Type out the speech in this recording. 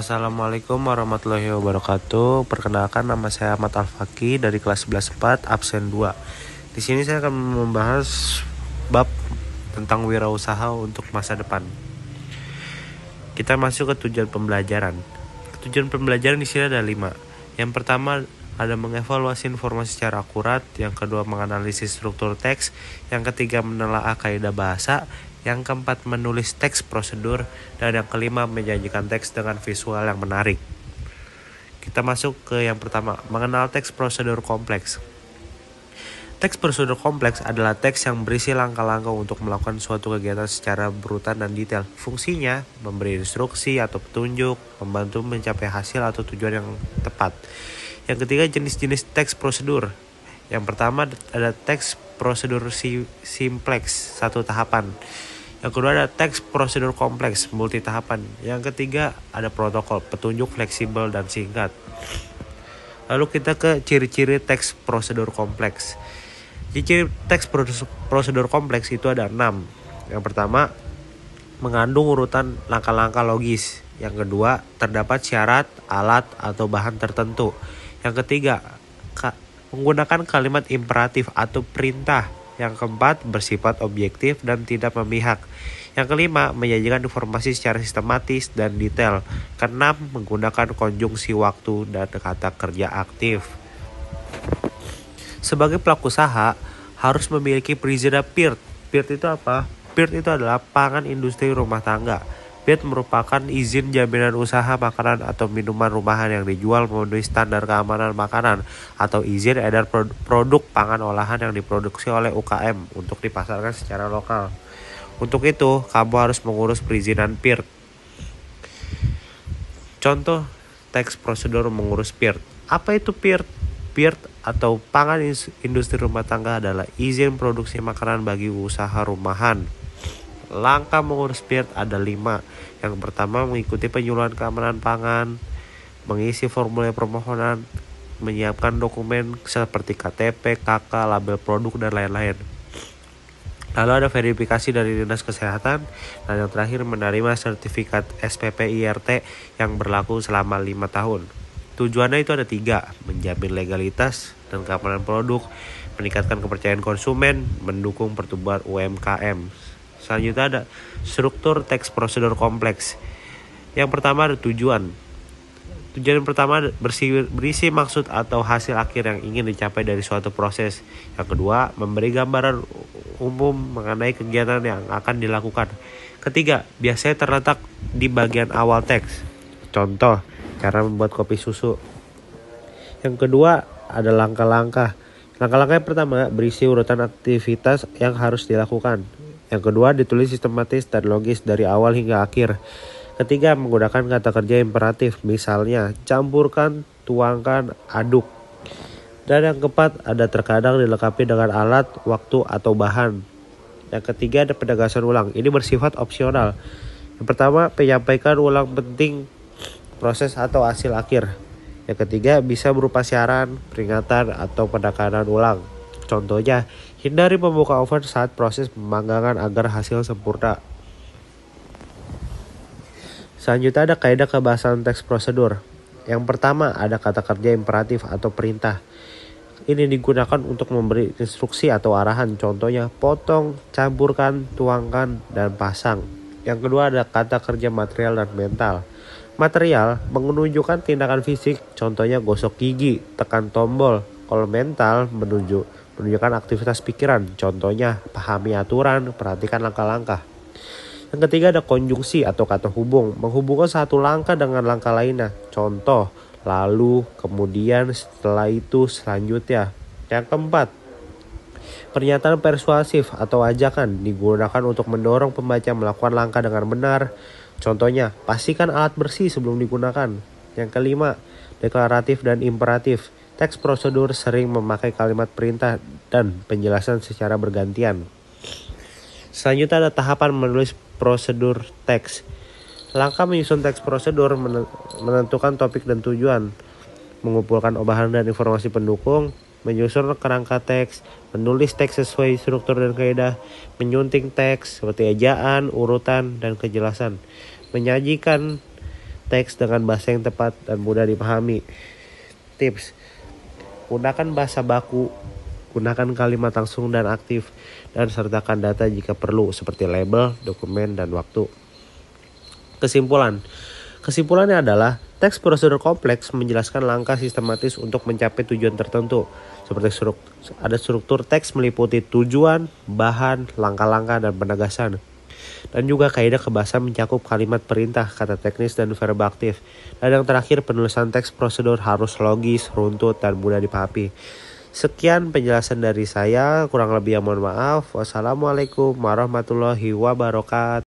Assalamualaikum warahmatullahi wabarakatuh. Perkenalkan, nama saya Ahmad Al-Faki dari kelas 11/4 absen 2. Di sini saya akan membahas bab tentang wirausaha untuk masa depan. Kita masuk ke tujuan pembelajaran. Tujuan pembelajaran di sini ada 5. Yang pertama ada mengevaluasi informasi secara akurat, yang kedua menganalisis struktur teks, yang ketiga menelaah kaidah bahasa, yang keempat menulis teks prosedur, dan yang kelima menyajikan teks dengan visual yang menarik. Kita masuk ke yang pertama, mengenal teks prosedur kompleks. Teks prosedur kompleks adalah teks yang berisi langkah-langkah untuk melakukan suatu kegiatan secara berurutan dan detail. Fungsinya memberi instruksi atau petunjuk, membantu mencapai hasil atau tujuan yang tepat. Yang ketiga, jenis-jenis teks prosedur. Yang pertama ada teks prosedur simplex, satu tahapan. Yang kedua ada teks prosedur kompleks, multi tahapan. Yang ketiga ada protokol, petunjuk fleksibel dan singkat. Lalu kita ke ciri-ciri teks prosedur kompleks. Ciri teks prosedur kompleks itu ada 6. Yang pertama, mengandung urutan langkah-langkah logis. Yang kedua, terdapat syarat, alat, atau bahan tertentu. Yang ketiga, menggunakan kalimat imperatif atau perintah. Yang keempat, bersifat objektif dan tidak memihak. Yang kelima, menyajikan informasi secara sistematis dan detail. Keenam, menggunakan konjungsi waktu dan kata kerja aktif. Sebagai pelaku usaha, harus memiliki perizinan PIRT. PIRT itu apa? PIRT itu adalah pangan industri rumah tangga. PIRT merupakan izin jaminan usaha makanan atau minuman rumahan yang dijual memenuhi standar keamanan makanan, atau izin edar produk pangan olahan yang diproduksi oleh UKM untuk dipasarkan secara lokal. Untuk itu, kamu harus mengurus perizinan PIRT. Contoh teks prosedur mengurus PIRT. Apa itu PIRT? PIRT atau pangan industri rumah tangga adalah izin produksi makanan bagi usaha rumahan. Langkah mengurus PIRT ada 5. Yang pertama, mengikuti penyuluhan keamanan pangan, mengisi formulir permohonan, menyiapkan dokumen seperti KTP, KK, label produk, dan lain-lain. Lalu ada verifikasi dari Dinas Kesehatan, dan yang terakhir menerima sertifikat SPP IRT yang berlaku selama 5 tahun. Tujuannya itu ada 3, menjamin legalitas dan keamanan produk, meningkatkan kepercayaan konsumen, mendukung pertumbuhan UMKM. Selanjutnya ada struktur teks prosedur kompleks. Yang pertama ada tujuan. Tujuan pertama berisi maksud atau hasil akhir yang ingin dicapai dari suatu proses. Yang kedua, memberi gambaran umum mengenai kegiatan yang akan dilakukan. Ketiga, biasanya terletak di bagian awal teks. Contoh, cara membuat kopi susu. Yang kedua, ada langkah-langkah. Langkah-langkah yang pertama berisi urutan aktivitas yang harus dilakukan. Yang kedua, ditulis sistematis dan logis dari awal hingga akhir. Ketiga, menggunakan kata kerja imperatif, misalnya campurkan, tuangkan, aduk. Dan yang keempat, ada terkadang dilengkapi dengan alat, waktu, atau bahan. Yang ketiga, ada penegasan ulang. Ini bersifat opsional. Yang pertama, menyampaikan ulang penting proses atau hasil akhir. Yang ketiga, bisa berupa siaran, peringatan, atau penekanan ulang. Contohnya, hindari membuka oven saat proses pemanggangan agar hasil sempurna. Selanjutnya ada kaidah kebahasaan teks prosedur. Yang pertama ada kata kerja imperatif atau perintah. Ini digunakan untuk memberi instruksi atau arahan. Contohnya, potong, campurkan, tuangkan, dan pasang. Yang kedua ada kata kerja material dan mental. Material menunjukkan tindakan fisik, contohnya gosok gigi, tekan tombol. Kalau mental menunjukkan aktivitas pikiran, contohnya pahami aturan, perhatikan langkah-langkah. Yang ketiga ada konjungsi atau kata hubung, menghubungkan satu langkah dengan langkah lainnya. Contoh, lalu, kemudian, setelah itu, selanjutnya. Yang keempat, pernyataan persuasif atau ajakan digunakan untuk mendorong pembaca melakukan langkah dengan benar. Contohnya, pastikan alat bersih sebelum digunakan. Yang kelima, deklaratif dan imperatif. Teks prosedur sering memakai kalimat perintah dan penjelasan secara bergantian. Selanjutnya ada tahapan menulis prosedur teks. Langkah menyusun teks prosedur menentukan topik dan tujuan, mengumpulkan bahan dan informasi pendukung, menyusun kerangka teks, menulis teks sesuai struktur dan kaidah, menyunting teks seperti ejaan, urutan, dan kejelasan, menyajikan teks dengan bahasa yang tepat dan mudah dipahami. Tips: gunakan bahasa baku, gunakan kalimat langsung dan aktif, dan sertakan data jika perlu seperti label, dokumen, dan waktu. Kesimpulannya adalah teks prosedur kompleks menjelaskan langkah sistematis untuk mencapai tujuan tertentu. Seperti ada struktur teks meliputi tujuan, bahan, langkah-langkah, dan penegasan. Dan juga kaidah kebahasaan mencakup kalimat perintah, kata teknis, dan verb aktif. Dan yang terakhir, penulisan teks prosedur harus logis, runtut, dan mudah dipahami. Sekian penjelasan dari saya, kurang lebih mohon maaf. Wassalamualaikum warahmatullahi wabarakatuh.